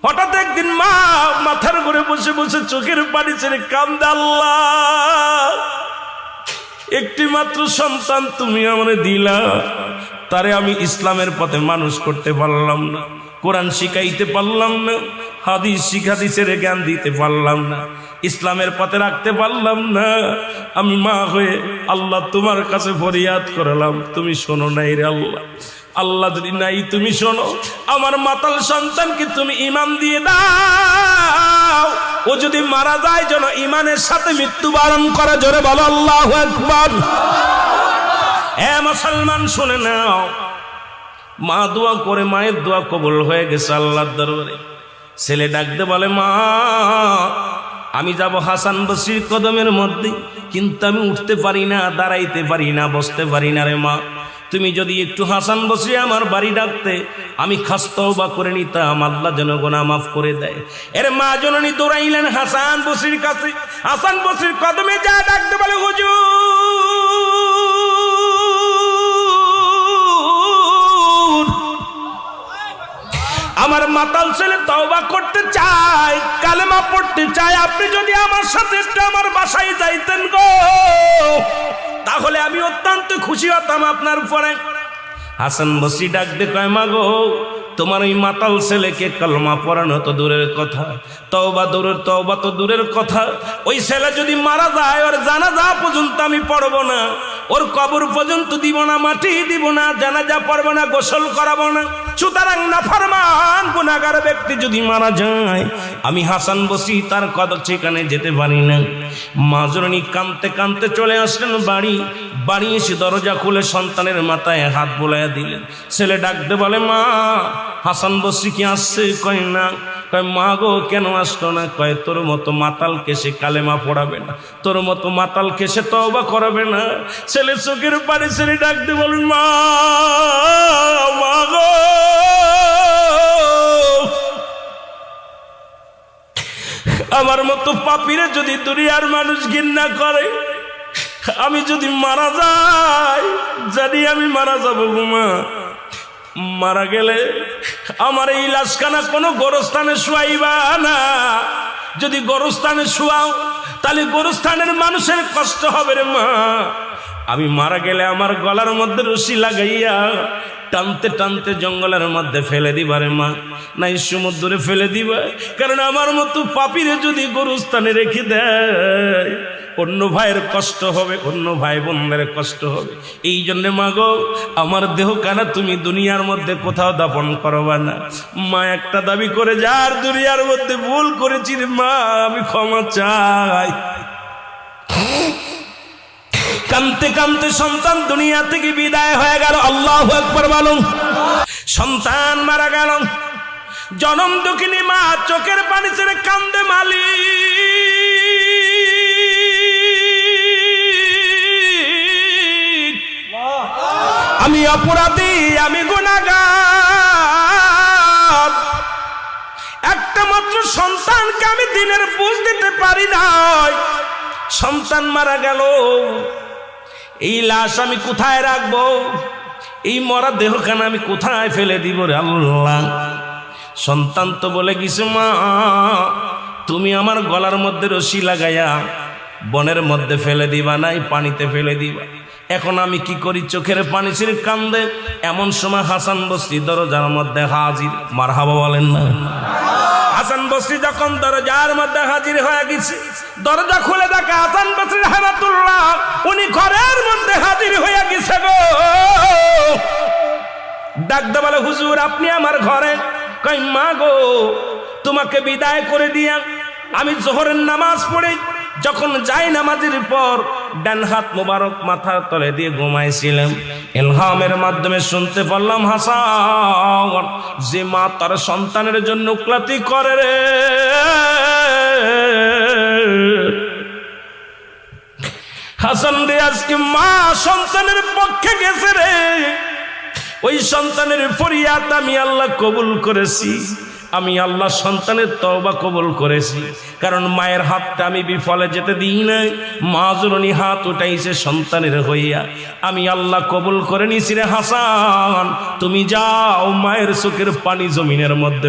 হঠাৎ একদিন মা মাথার উপরে বসে বসে চোখের পানি ছেড়ে কান্দে, আল্লাহ, একটি মাত্র সন্তান তুমি আমারে দিলা, তারে আমি ইসলামের পথে মানুষ করতে পারলাম না, কোরআন শিখাইতে পারলাম না, হাদিসের জ্ঞান দিতে পারলাম না, ইসলামের পথে রাখতে পারলাম না। আমি মা হয়ে আল্লাহ তোমার কাছে ফরিয়াদ করলাম, তুমি শোনো নাই রে আল্লাহ। আল্লাহ যদি নাই তুমি শোনো, আমার মাতাল সন্তানকে তুমি ঈমান দিয়ে দাও, ও যদি মারা যায় যেন ঈমানের সাথে মৃত্যুবরণ করে। জোরে বলো আল্লাহু আকবার। এ মুসলমান শুনে নাও, মা দোয়া করে, মায়ের দোয়া কবুল হয়ে গেছে আল্লাহর দরবারে। ছেলে ডাকতে বলে, মা আমি যাব হাসান বসরির কদমের মধ্যে, কিন্তু আমি উঠতে পারি না, দাঁড়াইতে পারি না, বসতে পারি না রে মা, তুমি যদি একটু হাসান বসরি আমার বাড়ি ডাকতে, আমি খাস তওবা করে নিতাম, আল্লাহ যেন গুনাহ মাফ করে দেয়। এর মা জননী দৌড়াইলেন হাসান বসরির কাছে। হাসান বসরির কদমে যা ডাকতে বলে, হুজুর, আমার মাতাল ছেলে তওবা করতে চায়, কালেমা পড়তে চায়, আপনি যদি আমার সাথে একটু আমার বাসায় যাইতেন গো, তাহলে আমি অত্যন্ত খুশি হতাম আপনার উপরে। হাসান বসরি ডাক দে কয়, মা গো, তোমার ওই মাতাল ছেলেকে কালেমা পড়ানো তো দূরের কথা, তওবা তো দূরের কথা, ওই ছেলে যদি মারা যায় ওর জানাজা পর্যন্ত আমি পড়ব না, ওর কবর পর্যন্ত দিব না, মাটি দিব না, জানাজা পড়ব না, গোসল করাবো না। সুতরাং নাফরমান গুনাহগার ব্যক্তি যদি মারা যায়, আমি হাসান বসরি তার কদম সেখানে যেতে পারি না। মা জননী কাঁদতে কাঁদতে চলে আসলেন বাড়ি এসে দরজা খুলে সন্তানের মাথায় হাত বোলাইয়া দিলেন। ছেলে ডাকতে বলে, মা হাসান বসরি কি আসছে? কয় না। কয়, মা গো কেন আসলো না? কয়, তোর মতো মাতালকে সে কালেমা পড়াবে না, তোর মতো মাতালকে সে তওবা করাবে না। ছেলে চোখের পানি ছেলে ডাকতে বলেন, মা গো, আমার মতো পাপীরে যদি দুনিয়ার মানুষ ঘৃণা করে, আমি যদি মারা যাই, জানি আমি মারা যাবো গো মা, মারা গেলে আমার এই লাশখানা কোনো গোরস্থানে শুয়াইবা না, যদি গোরস্থানে শুয়াও তাহলে গোরস্থানের মানুষের কষ্ট হবে রে মা, আমি মারা গেলে আমার গলার মধ্যে রশি লাগাইয়া টানতে টানতে জঙ্গলের মধ্যে ফেলে দিবা রে মা, নাই সমুদ্রে ফেলে দিবা, কারণ আমার মতো পাপীরে যদি গোরস্থানে রেখে দেয় অন্য ভাইয়ের কষ্ট হবে, অন্য ভাই বোনদের কষ্ট হবে। এই জন্য মা গো, আমার দেহ কানা তুমি দুনিয়ার মধ্যে কোথাও দাফন করবা না। মা একটা দাবি করে, যার দুনিয়ার মধ্যে ভুল করেছি রে মা, আমি ক্ষমা চাই। কাঁদতে কাঁদতে সন্তান দুনিয়া থেকে বিদায় হয়ে গেল। আল্লাহু আকবার বলুন। সন্তান মারা গেল, জনম দুঃখিনী মা চোখের পানি ছেড়ে কান্দে, মালিক আমি অপরাধী, আমি গুনাহগার, একটা মাত্র সন্তানকে আমি দিনের বুঝ দিতে পারি নাই, সন্তান মারা গেল, এই লাশ আমি কোথায় রাখবো, এই মরা দেহখানা আমি কোথায় ফেলে দিব রে আল্লাহ। সন্তান তো বলে গেছে, মা তুমি আমার গলার মধ্যে রশি লাগাইয়া বনের মধ্যে ফেলে দিবা, নাই পানিতে ফেলে দিবা। এখন আমি কি করি? চোখের পানি ছেড়ে কান্দে। এমন সময় হাসান বসরি দরজার মধ্যে হাজির। মারহাবা বলেন না। হাসান বসরি যখন দরজার মধ্যে হাজির হয়ে গেছে, দরজা খুলে দেখে হাসান বসরি রাহমাতুল্লাহ উনি ঘরের মধ্যে হাজির হয়ে গেছে গো। ডাকতে বলে, হুজুর আপনি আমার ঘরে? কই, মা গো, তোমাকে বিদায় করে দিয়া আমি জোহরের নামাজ পড়ে যখন যাই নামাজের পর ডান হাত মোবারক মাথার তলে দিয়ে ঘুমাইছিলাম, ইলহামের মাধ্যমে শুনতে পারলাম, হাসান যে মা তার সন্তানের জন্য উকলাতি করে রে, হাসান রে আজকে মা সন্তানের পক্ষে গেছে রে, ওই সন্তানের ফরিয়াদ আমি আল্লাহ কবুল করেছি, আমি আল্লাহ সন্তানের তওবা কবুল করেছি, কারণ মায়ের হাতটা আমি বিফলে যেতে দিই নাই। মা জননী হাত উঠাইছে সন্তানের হইয়া, আমি আল্লাহ কবুল করে নিছি রে হাসান, তুমি যাও মায়ের চোখের পানি জমিনের মধ্যে